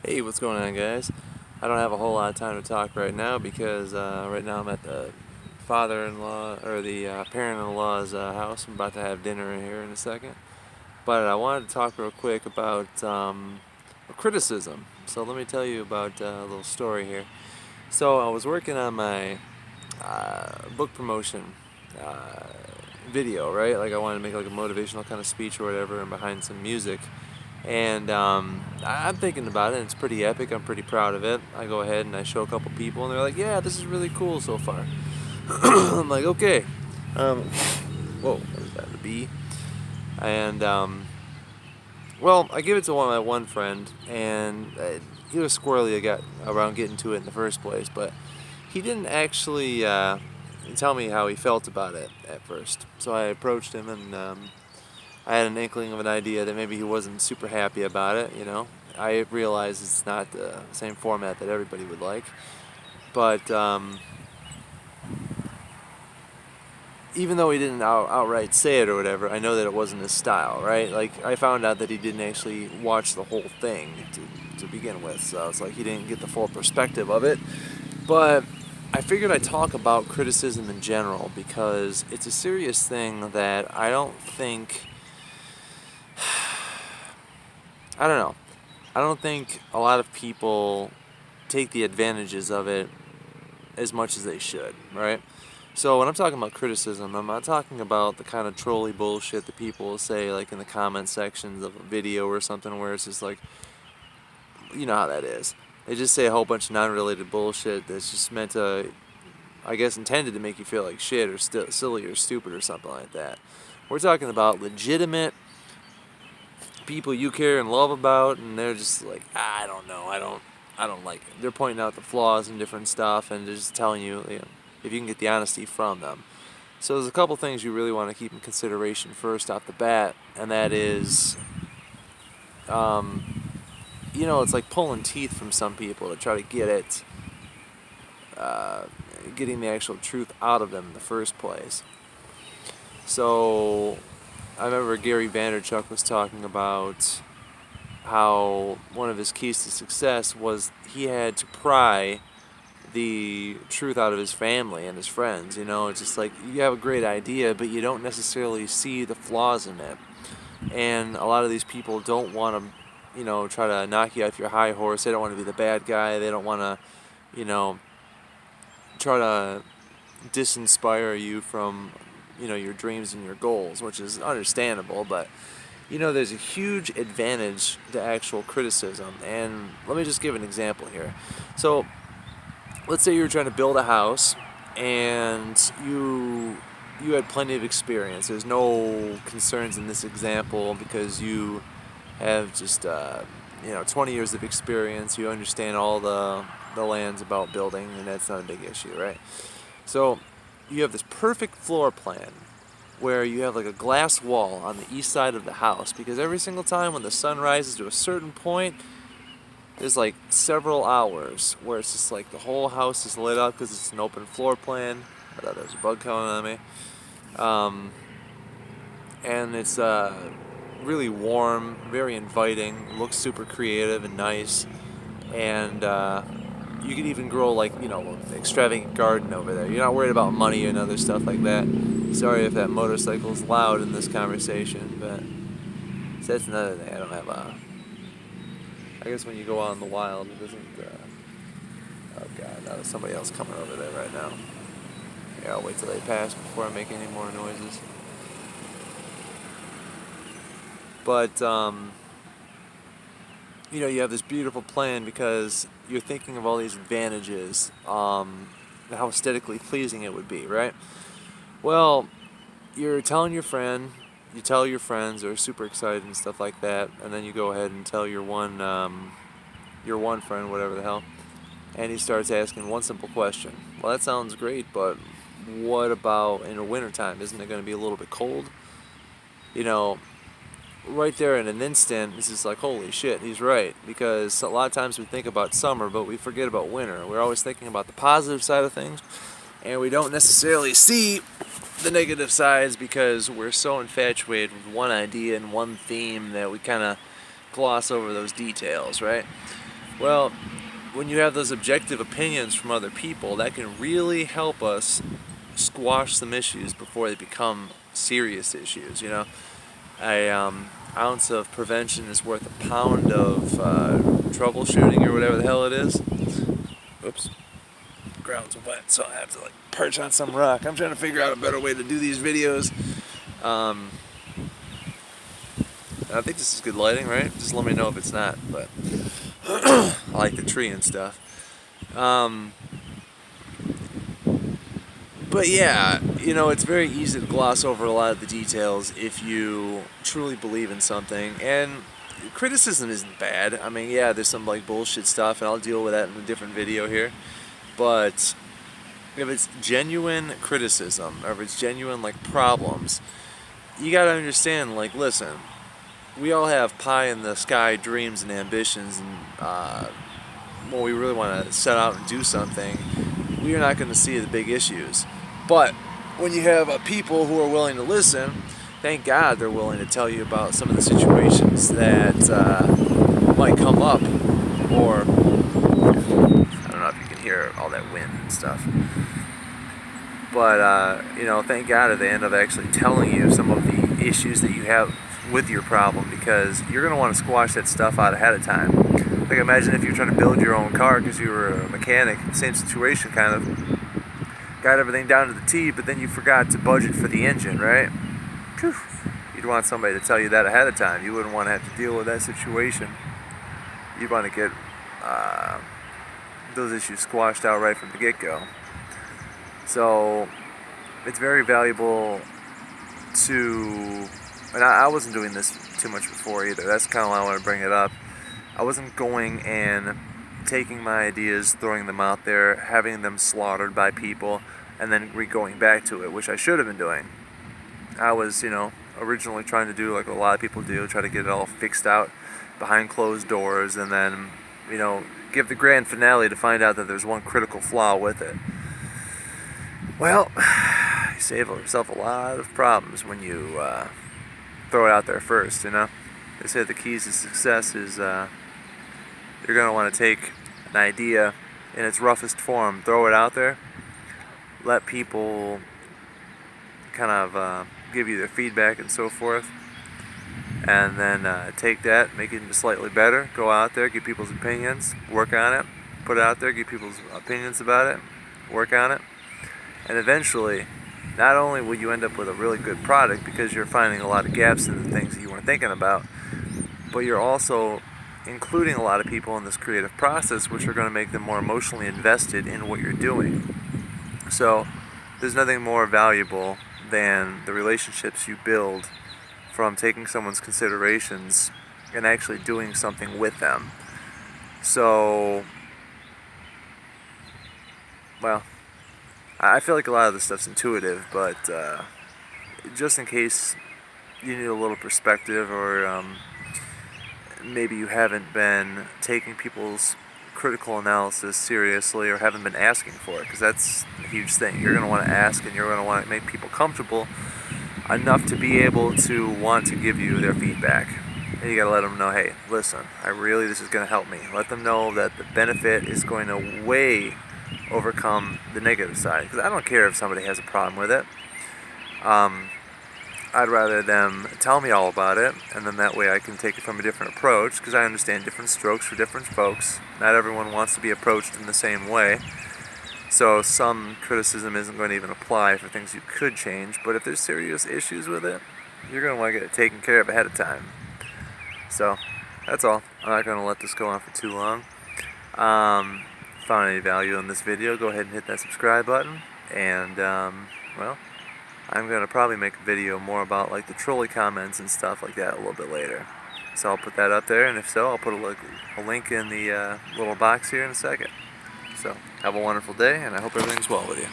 Hey, what's going on, guys? I don't have a whole lot of time to talk right now because right now I'm at the father-in-law or the parent-in-law's house. I'm about to have dinner here in a second. But I wanted to talk real quick about criticism. So let me tell you about a little story here. So I was working on my book promotion uh, video, right? Like I wanted to make like a motivational kind of speech or whatever, and behind some music. And I'm thinking about it, and it's pretty epic. I'm pretty proud of it. I go ahead and I show a couple people, and they're like, "Yeah, this is really cool so far." I'm like, "Okay." Whoa, what was that? A bee? And well, I give it to my one friend, and he was squirrely. I got around getting to it in the first place, but he didn't actually tell me how he felt about it at first. So I approached him, and I had an inkling of an idea that maybe he wasn't super happy about it. I realize it's not the same format that everybody would like, but even though he didn't outright say it or whatever, I know that it wasn't his style, right? Like, I found out that he didn't actually watch the whole thing to begin with, so it's like he didn't get the full perspective of it. But I figured I'd talk about criticism in general because it's a serious thing that I don't think, I don't know, I don't think a lot of people take the advantages of it as much as they should, right? So when I'm talking about criticism, I'm not talking about the kind of trolly bullshit that people will say like in the comment sections of a video or something where it's just like, you know how that is. They just say a whole bunch of non-related bullshit that's just meant to, I guess, intended to make you feel like shit or silly or stupid or something like that. We're talking about legitimate people you care and love about, and they're just like, I don't know, I don't like it. They're pointing out the flaws and different stuff, and they're just telling you, if you can get the honesty from them. So there's a couple things you really want to keep in consideration first off the bat, and that is, it's like pulling teeth from some people to try to get it, getting the actual truth out of them in the first place. So I remember Gary Vaynerchuk was talking about how one of his keys to success was he had to pry the truth out of his family and his friends. It's just like you have a great idea, but you don't necessarily see the flaws in it. And a lot of these people don't want to, try to knock you off your high horse. They don't want to be the bad guy. They don't want to, try to disinspire you from, your dreams and your goals, which is understandable, but there's a huge advantage to actual criticism. And let me just give an example here. So let's say you're trying to build a house and you had plenty of experience. There's no concerns in this example because you have just 20 years of experience. You understand all the lands about building, and that's not a big issue, right? So you have this perfect floor plan where you have like a glass wall on the east side of the house, because every single time when the sun rises to a certain point, there's like several hours where it's just like the whole house is lit up because it's an open floor plan. I thought there was a bug coming on me. And it's really warm, very inviting, looks super creative and nice. And you could even grow like, extravagant garden over there. You're not worried about money and other stuff like that. Sorry if that motorcycle's loud in this conversation, but so that's another thing. I don't have I guess when you go out in the wild, it doesn't, oh god, now there's somebody else coming over there right now. Yeah, I'll wait till they pass before I make any more noises. But, you have this beautiful plan because you're thinking of all these advantages, and how aesthetically pleasing it would be, right? Well, you're telling your friend, you tell your friends, they're super excited and stuff like that, and then you go ahead and tell your one friend, whatever the hell, and he starts asking one simple question. Well, that sounds great, but what about in the wintertime? Isn't it going to be a little bit cold? Right there in an instant, it's just like, holy shit, he's right. Because a lot of times we think about summer, but we forget about winter. We're always thinking about the positive side of things, and we don't necessarily see the negative sides because we're so infatuated with one idea and one theme that we kind of gloss over those details, right? Well, when you have those objective opinions from other people, that can really help us squash some issues before they become serious issues. You know, a ounce of prevention is worth a pound of troubleshooting, or whatever the hell it is. Oops, ground's wet, so I have to like perch on some rock. I'm trying to figure out a better way to do these videos. I think this is good lighting, right? Just let me know if it's not, but I like the tree and stuff. But yeah, you know, it's very easy to gloss over a lot of the details if you truly believe in something. And criticism isn't bad. I mean, yeah, there's some like bullshit stuff, and I'll deal with that in a different video here. But if it's genuine criticism, or if it's genuine like problems, you gotta understand, like, listen, we all have pie in the sky dreams and ambitions, and when we really want to set out and do something, we are not going to see the big issues. But when you have people who are willing to listen, thank God they're willing to tell you about some of the situations that might come up, or I don't know if you can hear all that wind and stuff. But you know, thank God that they end up actually telling you some of the issues that you have with your problem, because you're going to want to squash that stuff out ahead of time. Like, imagine if you're trying to build your own car because you were a mechanic, same situation kind of, got everything down to the T, but then you forgot to budget for the engine, right? Whew. You'd want somebody to tell you that ahead of time. You wouldn't want to have to deal with that situation. You'd want to get those issues squashed out right from the get-go. So it's very valuable to, and I wasn't doing this too much before either. That's kind of why I want to bring it up. I wasn't going and taking my ideas, throwing them out there, having them slaughtered by people, and then going back to it, which I should have been doing. I was, you know, originally trying to do like a lot of people do, try to get it all fixed out behind closed doors, and then, you know, give the grand finale to find out that there's one critical flaw with it. Well, you save yourself a lot of problems when you throw it out there first, you know. They say the keys to success is you're going to want to take an idea in its roughest form, throw it out there, let people kind of give you their feedback and so forth, and then take that, make it into slightly better, go out there, get people's opinions, work on it, put it out there, get people's opinions about it, work on it, and eventually, not only will you end up with a really good product because you're finding a lot of gaps in the things that you weren't thinking about, but you're also including a lot of people in this creative process, which are going to make them more emotionally invested in what you're doing. So there's nothing more valuable than the relationships you build from taking someone's considerations and actually doing something with them. So, well, I feel like a lot of this stuff's intuitive, but just in case you need a little perspective, or maybe you haven't been taking people's critical analysis seriously, or haven't been asking for it, because that's a huge thing. You're going to want to ask, and you're going to want to make people comfortable enough to be able to want to give you their feedback. And you got to let them know, hey, listen, this is going to help me. Let them know that the benefit is going to way overcome the negative side, because I don't care if somebody has a problem with it. I'd rather them tell me all about it, and then that way I can take it from a different approach, because I understand different strokes for different folks. Not everyone wants to be approached in the same way, so some criticism isn't going to even apply for things you could change. But if there's serious issues with it, you're going to want to get it taken care of ahead of time. So that's all. I'm not going to let this go on for too long. Found any value in this video, go ahead and hit that subscribe button, and well, I'm going to probably make a video more about like the trolley comments and stuff like that a little bit later. So I'll put that up there, and if so, I'll put a link in the little box here in a second. So have a wonderful day, and I hope everything's well with you.